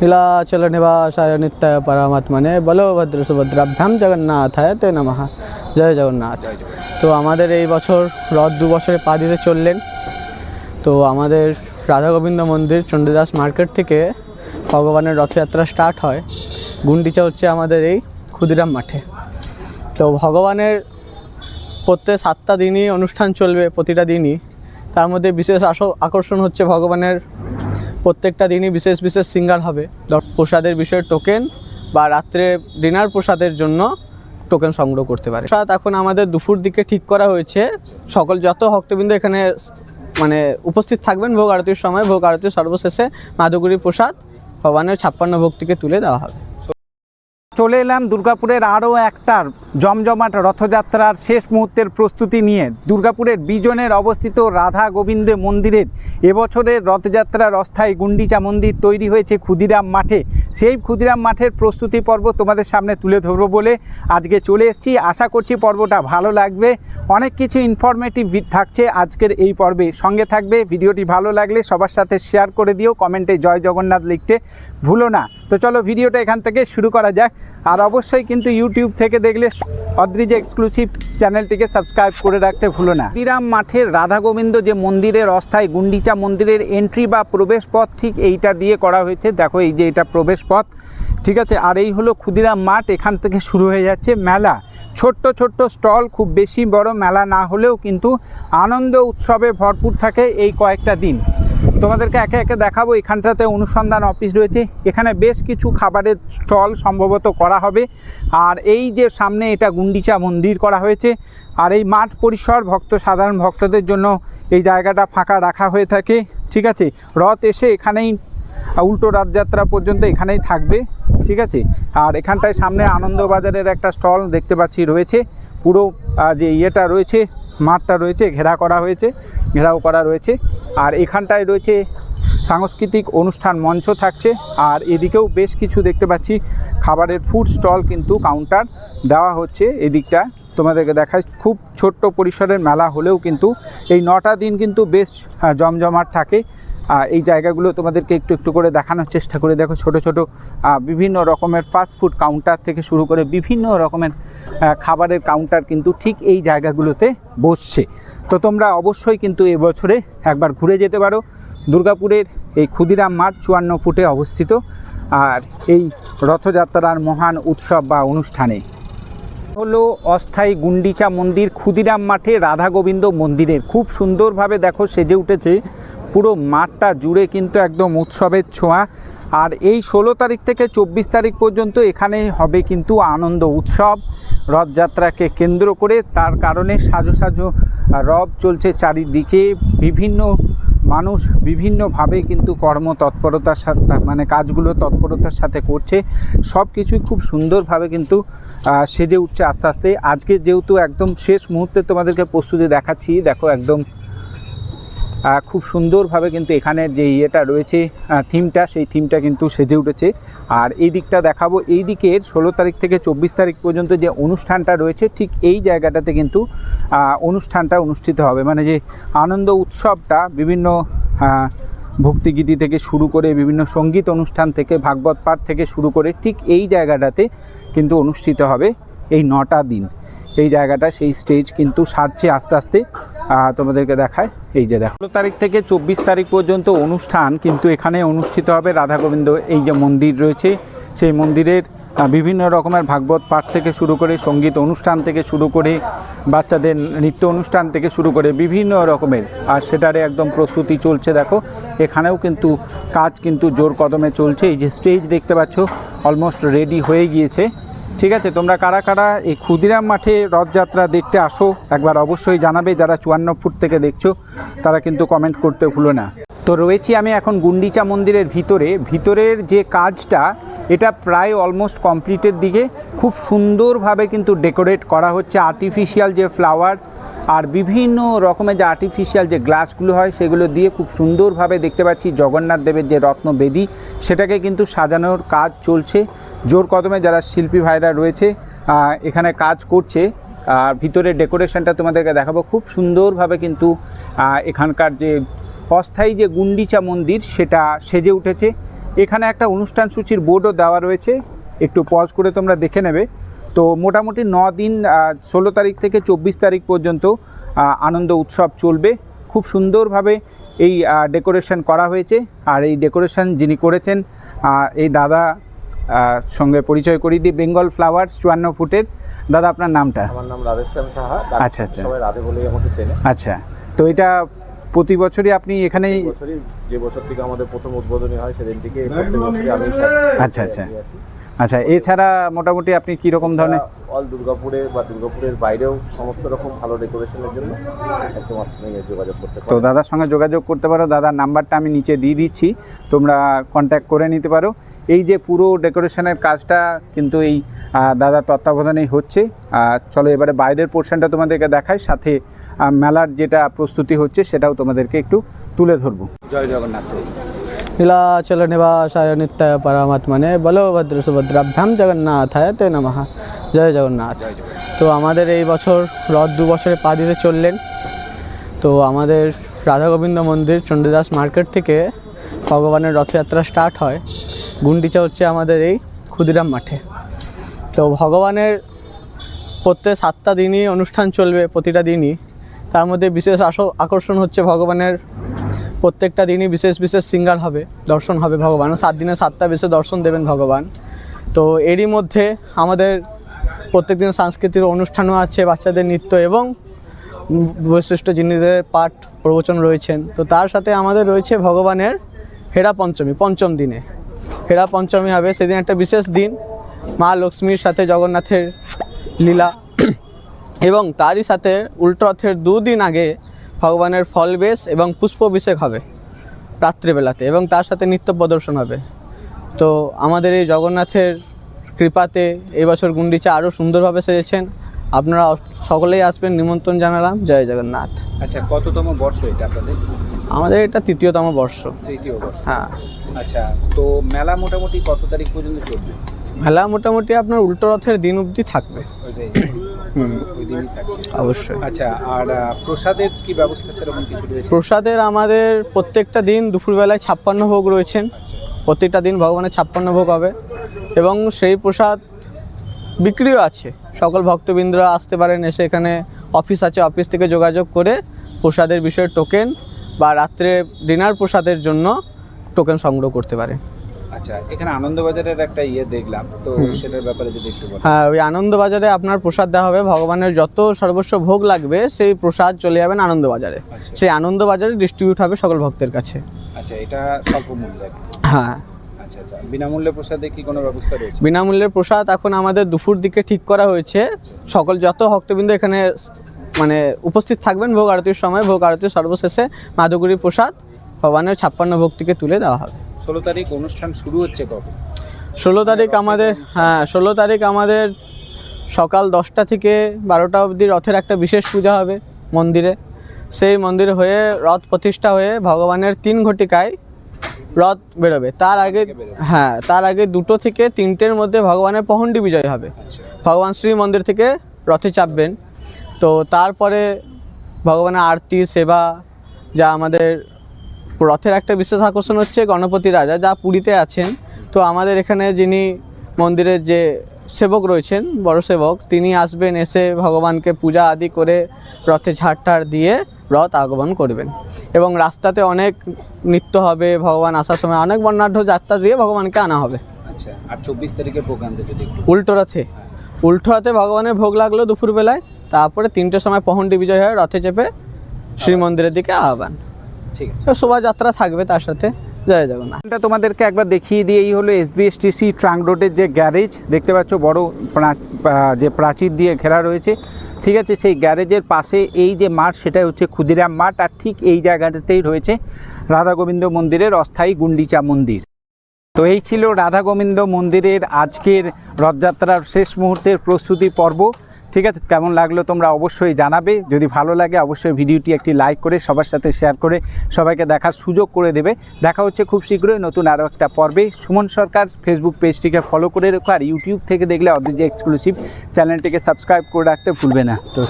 নীলাচল নিবাসায় নিত্যায় পরমাত্মনে বলভদ্র সুভদ্রাভ্যাম জগন্নাথায় তে নমঃ। জয় জগন্নাথ। তো আমাদের এই বছর রথ 2 বছরে পা দিতে চললেন। তো আমাদের রাধা গোবিন্দ মন্দির চণ্ডীদাস মার্কেট থেকে ভগবানের রথযাত্রা স্টার্ট হয়। গুন্ডিচা হচ্ছে আমাদের এই ক্ষুদিরাম মাঠে। তো ভগবানের প্রত্যেক 7টা দিনই অনুষ্ঠান চলবে, প্রতিটা দিনই। তার মধ্যে বিশেষ আকর্ষণ হচ্ছে ভগবানের প্রত্যেকটা দিনই বিশেষ বিশেষ সিঙ্গার হবে। প্রসাদের বিষয়ে টোকেন বা রাত্রে ডিনার প্রসাদের জন্য টোকেন সংগ্রহ করতে পারে। প্রসাদ এখন আমাদের দুপুর দিকে ঠিক করা হয়েছে। সকল যত ভক্তবৃন্দ এখানে মানে উপস্থিত থাকবেন ভোগ আরতির সময়, ভোগ আরতির সর্বশেষে মাধুগুরি প্রসাদ ভগবানের 56 ভক্তিকে তুলে দেওয়া হবে। চলে এলাম দুর্গাপুরের আরও একটা জমজমাট রথযাত্রার শেষ মুহূর্তের প্রস্তুতি নিয়ে। দুর্গাপুরের বিজনের অবস্থিত রাধা গোবিন্দ মন্দিরের এবছরের রথযাত্রার অস্থায়ী গুন্ডিচা মন্দির তৈরি হয়েছে ক্ষুদিরাম মাঠে। সেই ক্ষুদিরাম মাঠের প্রস্তুতি পর্ব তোমাদের সামনে তুলে ধরবো বলে আজকে চলে এসেছি। আশা করছি পর্বটা ভালো লাগবে। অনেক কিছু ইনফরমেটিভ থাকছে আজকের এই পর্বে, সঙ্গে থাকবে। ভিডিওটি ভালো লাগলে সবার সাথে শেয়ার করে দিও, কমেন্টে জয় জগন্নাথ লিখতে ভুলো না। তো চলো ভিডিওটা এখান থেকে শুরু করা যাক। আর অবশ্যই কিন্তু ইউটিউব থেকে দেখলে অদ্রিজ এক্সক্লুসিভ চ্যানেলটিকে সাবস্ক্রাইব করে রাখতে ভুলো না। ক্ষুদিরাম মাঠের রাধা গোবিন্দ যে মন্দিরের অস্থায়ী গুন্ডিচা মন্দিরের এন্ট্রি বা প্রবেশ পথ ঠিক এইটা দিয়ে করা হয়েছে। দেখো এই যে এটা প্রবেশ পথ, ঠিক আছে। আর এই হলো ক্ষুদিরাম মাঠ। এখান থেকে শুরু হয়ে যাচ্ছে মেলা। ছোট্ট ছোট্ট স্টল, খুব বেশি বড় মেলা না হলেও কিন্তু আনন্দ উৎসবে ভরপুর থাকে এই কয়েকটা দিন। তোমাদেরকে একে একে দেখাবো। এখানটাতে অনুসন্ধান অফিস রয়েছে, এখানে বেশ কিছু খাবারের স্টল সম্ভবত করা হবে। আর এই যে সামনে এটা গুন্ডিচা মন্দির করা হয়েছে। আর এই মাঠ পরিসর সাধারণ ভক্তদের জন্য এই জায়গাটা ফাঁকা রাখা হয়ে থাকে, ঠিক আছে। রথ এসে এখানেই উল্টো রথযাত্রা পর্যন্ত এখানেই থাকবে, ঠিক আছে। আর এখানটায় সামনে আনন্দবাজারের একটা স্টল দেখতে পাচ্ছি রয়েছে। পুরো যে ইয়েটা রয়েছে, মাঠটা রয়েছে ঘেরাও করা রয়েছে। আর এখানটায় রয়েছে সাংস্কৃতিক অনুষ্ঠান মঞ্চ থাকছে। আর এদিকেও বেশ কিছু দেখতে পাচ্ছি খাবারের ফুড স্টল কিন্তু কাউন্টার দেওয়া হচ্ছে। এদিকটা তোমাদেরকে দেখাই, খুব ছোট্ট পরিসরের মেলা হলেও কিন্তু এই 9টা দিন কিন্তু বেশ জমজমাট থাকে। এই জায়গাগুলো তোমাদেরকে একটু একটু করে দেখানোর চেষ্টা করে। দেখো ছোট ছোট বিভিন্ন রকমের ফাস্ট ফুড কাউন্টার থেকে শুরু করে বিভিন্ন রকমের খাবারের কাউন্টার কিন্তু ঠিক এই জায়গাগুলোতে বসছে। তো তোমরা অবশ্যই কিন্তু এবছরে একবার ঘুরে যেতে পারো। দুর্গাপুরের এই ক্ষুদিরাম মাঠ 54 ফুটে অবস্থিত। আর এই রথযাত্রার মহান উৎসব বা অনুষ্ঠানে হলো অস্থায়ী গুন্ডিচা মন্দির ক্ষুদিরাম মাঠে রাধা গোবিন্দ মন্দিরের। খুব সুন্দরভাবে দেখো সেজে উঠেছে পুরো মাঠটা জুড়ে, কিন্তু একদম উৎসবের ছোঁয়া। আর এই 16 তারিখ থেকে 24 তারিখ পর্যন্ত এখানে হবে কিন্তু আনন্দ উৎসব রথযাত্রাকে কেন্দ্র করে। তার কারণে সাজো সাজো রথ চলছে চারিদিকে। বিভিন্ন মানুষ বিভিন্নভাবে কিন্তু কর্মতৎপরতার সাথে মানে কাজগুলো তৎপরতার সাথে করছে। সব কিছুই খুব সুন্দরভাবে কিন্তু সেজে উঠছে আস্তে আস্তে। আজকে যেহেতু একদম শেষ মুহূর্তে তোমাদেরকে প্রস্তুতি দেখাচ্ছি, দেখো একদম খুব সুন্দরভাবে কিন্তু এখানের যে ইয়েটা রয়েছে থিমটা, সেই থিমটা কিন্তু সেজে উঠেছে। আর এই দিকটা দেখাবো, এই দিকের 16 তারিখ থেকে 24 তারিখ পর্যন্ত যে অনুষ্ঠানটা রয়েছে ঠিক এই জায়গাটাতে কিন্তু অনুষ্ঠানটা অনুষ্ঠিত হবে। মানে যে আনন্দ উৎসবটা বিভিন্ন ভক্তিগীতি থেকে শুরু করে বিভিন্ন সঙ্গীত অনুষ্ঠান থেকে ভাগবত পাঠ থেকে শুরু করে ঠিক এই জায়গাটাতে কিন্তু অনুষ্ঠিত হবে এই 9টা দিন। এই জায়গাটা সেই স্টেজ কিন্তু সাজছে আস্তে আস্তে। তোমাদেরকে দেখায়, এই যে দেখো 16 তারিখ থেকে 24 তারিখ পর্যন্ত অনুষ্ঠান কিন্তু এখানে অনুষ্ঠিত হবে। রাধা গোবিন্দ এই যে মন্দির রয়েছে সেই মন্দিরের বিভিন্ন রকমের ভাগবত পাঠ থেকে শুরু করে সঙ্গীত অনুষ্ঠান থেকে শুরু করে বাচ্চাদের নৃত্য অনুষ্ঠান থেকে শুরু করে বিভিন্ন রকমের, আর সেটারে একদম প্রস্তুতি চলছে। দেখো এখানেও কিন্তু কাজ কিন্তু জোর কদমে চলছে। এই যে স্টেজ দেখতে পাচ্ছ অলমোস্ট রেডি হয়ে গিয়েছে, ঠিক আছে। তোমরা কারা কারা এই ক্ষুদিরাম মাঠে রথযাত্রা দেখতে আসো একবার অবশ্যই জানাবে। যারা 54 ফুট থেকে দেখছো তারা কিন্তু কমেন্ট করতে ভুলো না। তো রয়েছি আমি এখন গুন্ডিচা মন্দিরের ভিতরের যে কাজটা এটা প্রায় অলমোস্ট কমপ্লিটের দিকে। খুব সুন্দরভাবে কিন্তু ডেকোরেট করা হচ্ছে। আর্টিফিশিয়াল যে ফ্লাওয়ার আর বিভিন্ন রকমের যে আর্টিফিশিয়াল যে গ্লাসগুলো হয় সেগুলো দিয়ে খুব সুন্দরভাবে দেখতে পাচ্ছি জগন্নাথ দেবের যে রত্নবেদী সেটাকে কিন্তু সাজানোর কাজ চলছে জোর কদমে। যারা শিল্পী ভাইরা রয়েছে এখানে কাজ করছে। আর ভিতরের ডেকোরেশনটা তোমাদেরকে দেখাবো। খুব সুন্দরভাবে কিন্তু এখানকার যে অস্থায়ী যে গুন্ডিচা মন্দির সেটা সেজে উঠেছে। এখানে একটা অনুষ্ঠান সূচির বোর্ডও দেওয়া রয়েছে, একটু পজ করে তোমরা দেখে নেবে। তো মোটামুটি 9 দিন 16 তারিখ থেকে 24 তারিখ পর্যন্ত আনন্দ উৎসব চলবে। খুব সুন্দরভাবে এই ডেকোরেশন করা হয়েছে। আর এই ডেকোরেশন যিনি করেছেন এই দাদা সঙ্গে পরিচয় করিয়ে দিই, বেঙ্গল ফ্লাওয়ার্স 54 ফুটের। দাদা আপনার নামটা? আমার নাম রাধেশ্যাম সাহা। আচ্ছা আচ্ছা, সবাই রাধে বলেই আমাকে চেনে। আচ্ছা, তো এটা প্রতি বছরই আপনি এখানেই? বছরই, যে বছর থেকে আমাদের প্রথম উদ্বোধনী হয় সেদিন থেকে প্রত্যেক বছরই আমি আচ্ছা আচ্ছা আচ্ছা। এছাড়া মোটামুটি আপনি কীরকম ধরনের? অল দুর্গাপুরে বা দুর্গাপুরের বাইরেও সমস্ত রকম ভালো ডেকোরেশনের জন্য একদম আপনি যোগাযোগ করতে পারেন। তো দাদার সঙ্গে যোগাযোগ করতে পারো, দাদার নাম্বারটা আমি নিচে দিয়ে দিচ্ছি, তোমরা কন্ট্যাক্ট করে নিতে পারো। এই যে পুরো ডেকোরেশনের কাজটা কিন্তু এই দাদার তত্ত্বাবধানেই হচ্ছে। চলো এবারে বাইরের পোর্শনটা তোমাদেরকে দেখাই, সাথে মেলার যেটা প্রস্তুতি হচ্ছে সেটাও তোমাদেরকে একটু তুলে ধরবো। জয় জগন্নাথ। নীলাচল নিবাসায় নিত্যায় পরমাত্মনে বলো ভদ্র সুভদ্রাভ্যাম জগন্নাথায় তে নমঃ। জয় জগন্নাথ। তো আমাদের এই বছর রথ 2 বছরে পা দিতে চললেন। তো আমাদের রাধা গোবিন্দ মন্দির চণ্ডীদাস মার্কেট থেকে ভগবানের রথযাত্রা স্টার্ট হয়। গুন্ডিচা হচ্ছে আমাদের এই ক্ষুদিরাম মাঠে। তো ভগবানের প্রত্যেক 7টা দিনই অনুষ্ঠান চলবে, প্রতিটা দিনই। তার মধ্যে বিশেষ আকর্ষণ হচ্ছে ভগবানের প্রত্যেকটা দিনই বিশেষ বিশেষ সিঙ্গার হবে, দর্শন হবে ভগবান। 7 দিনে 7টা বিশেষ দর্শন দেবেন ভগবান। তো এরই মধ্যে আমাদের প্রত্যেক দিন সাংস্কৃতিক অনুষ্ঠানও আছে, বাচ্চাদের নৃত্য এবং বৈশিষ্ট্য জিনিসদের পাঠ প্রবচন রয়েছেন। তো তার সাথে আমাদের রয়েছে ভগবানের হেরা পঞ্চমী, পঞ্চম দিনে হেরা পঞ্চমী হবে। সেদিন একটা বিশেষ দিন, মা লক্ষ্মীর সাথে জগন্নাথের লীলা। এবং তারই সাথে উল্টো রথের 2 দিন আগে ভগবানের ফল বেশ এবং পুষ্পাভিষেক হবে রাত্রিবেলাতে, এবং তার সাথে নৃত্য প্রদর্শন হবে। তো আমাদের এই জগন্নাথের কৃপাতে এই বছর গুন্ডিচা আরও সুন্দরভাবে সেজেছেন। আপনারা সকলেই আসবেন, নিমন্ত্রণ জানালাম। জয় জগন্নাথ। আচ্ছা, কততম বর্ষ এটা আপনাদের? আমাদের এটা 3য়তম বর্ষ। 3য় বর্ষ, হ্যাঁ। আচ্ছা, তো মেলা মোটামুটি কত তারিখ পর্যন্ত চলবে? মেলা মোটামুটি আপনার উল্টো রথের দিন অবধি থাকবে। ওই দিনই থাকছে অবশ্যই। আচ্ছা, আর প্রসাদের কি ব্যবস্থা সেরকম কিছু রয়েছে? প্রসাদের আমাদের প্রত্যেকটা দিন দুপুরবেলায় 56 ভোগ রয়েছেন। প্রত্যেকটা দিন ভগবানের 56 ভোগ হবে এবং সেই প্রসাদ বিক্রিও আছে। সকল ভক্তবৃন্দরা আসতে পারেন, এসে এখানে অফিস আছে, অফিস থেকে যোগাযোগ করে প্রসাদের বিষয়ে টোকেন বা রাত্রে ডিনার প্রসাদের জন্য টোকেন সংগ্রহ করতে পারে। আচ্ছা, এখানে আনন্দবাজারের একটা দেখলাম, তো সেটার ব্যাপারে যদি একটু বলেন। হ্যাঁ, ওই আনন্দবাজারে আপনার প্রসাদ দেওয়া হবে। ভগবানের যত সর্বস্ব ভোগ লাগবে সেই প্রসাদ চলে যাবেন আনন্দবাজারে। সেই আনন্দবাজারে ডিস্ট্রিবিউট হবে সকল ভক্তের কাছে। আচ্ছা, এটা স্বল্প মূল্যে? হ্যাঁ। আচ্ছা আচ্ছা, বিনামূল্যে প্রসাদে কি কোনো ব্যবস্থা রয়েছে? বিনামূল্যের প্রসাদ এখন আমাদের দুপুর দিকে ঠিক করা হয়েছে। সকল যত ভক্তবৃন্দ এখানে মানে উপস্থিত থাকবেন ভোগ আরতির সময়, ভোগ আরতির সর্বশেষে মাধুগুরি প্রসাদ ভগবানের 56 ভোগ থেকে তুলে দেওয়া হবে। 16 তারিখ অনুষ্ঠান শুরু হচ্ছে কবে? 16 তারিখ আমাদের, হ্যাঁ 16 তারিখ আমাদের সকাল 10টা থেকে 12টা অবধি রথের একটা বিশেষ পূজা হবে মন্দিরে। সেই মন্দিরে হয়ে রথ প্রতিষ্ঠা হয়ে ভগবানের 3 ঘটিকায় রথ বেরোবে। তার আগে, হ্যাঁ তার আগে 2টো থেকে 3টের মধ্যে ভগবানের পহণ্ডি বিজয় হবে। ভগবান শ্রী মন্দির থেকে রথে চাপবেন। তো তারপরে ভগবানের আরতি সেবা, যা আমাদের রথের একটা বিশেষ আকর্ষণ হচ্ছে গণপতি রাজা, যা পুরীতে আছেন। তো আমাদের এখানে যিনি মন্দিরের যে সেবক রয়েছেন, বড় সেবক, তিনি আসবেন, এসে ভগবানকে পূজা আদি করে রথে ঝাড় দিয়ে রথ আগমন করবেন। এবং রাস্তাতে অনেক নৃত্য হবে, ভগবান আসার সময় অনেক বর্ণাঢ্য যাত্রা দিয়ে ভগবানকে আনা হবে। আচ্ছা, আর 24 তারিখের প্রোগ্রামটা যদি একটু? উল্টো রথে ভগবানের ভোগ লাগলো দুপুরবেলায়, তারপরে 3টের সময় পহণ্ডি বিজয় হয়, রথে চেপে শ্রীমন্দিরের দিকে আহ্বান। ঠিক আছে, শোভাযাত্রা থাকবে তার সাথে। জয় জগন্নাথ। এটা তোমাদেরকে একবার দেখিয়ে দিয়ে, এই হলো SBSTC ট্রাঙ্ক রোডের যে গ্যারেজ দেখতে পাচ্ছ, বড় যে প্রাচীর দিয়ে ঘেরা রয়েছে, ঠিক আছে। সেই গ্যারেজের পাশে এই যে মাঠ, সেটাই হচ্ছে ক্ষুদিরাম মাঠ। আর ঠিক এই জায়গাটাতেই রয়েছে রাধা গোবিন্দ মন্দিরের অস্থায়ী গুন্ডিচা মন্দির। তো এই ছিল রাধা গোবিন্দ মন্দিরের আজকের রথযাত্রার শেষ মুহূর্তের প্রস্তুতি পর্ব। ঠিক আছে, কেমন লাগলো তোমরা অবশ্যই জানাবে। যদি ভালো লাগে অবশ্যই ভিডিওটি একটি লাইক করে সবার সাথে শেয়ার করে সবাইকে দেখার সুযোগ করে দেবে। দেখা হচ্ছে খুব শীঘ্রই নতুন আরও একটা পর্বে। সুমন সরকার ফেসবুক পেজটিকে ফলো করে রেখো, আর ইউটিউব থেকে দেখলে অদ্বিতীয় এক্সক্লুসিভ চ্যানেলটিকে সাবস্ক্রাইব করে রাখতে ভুলবে না। তো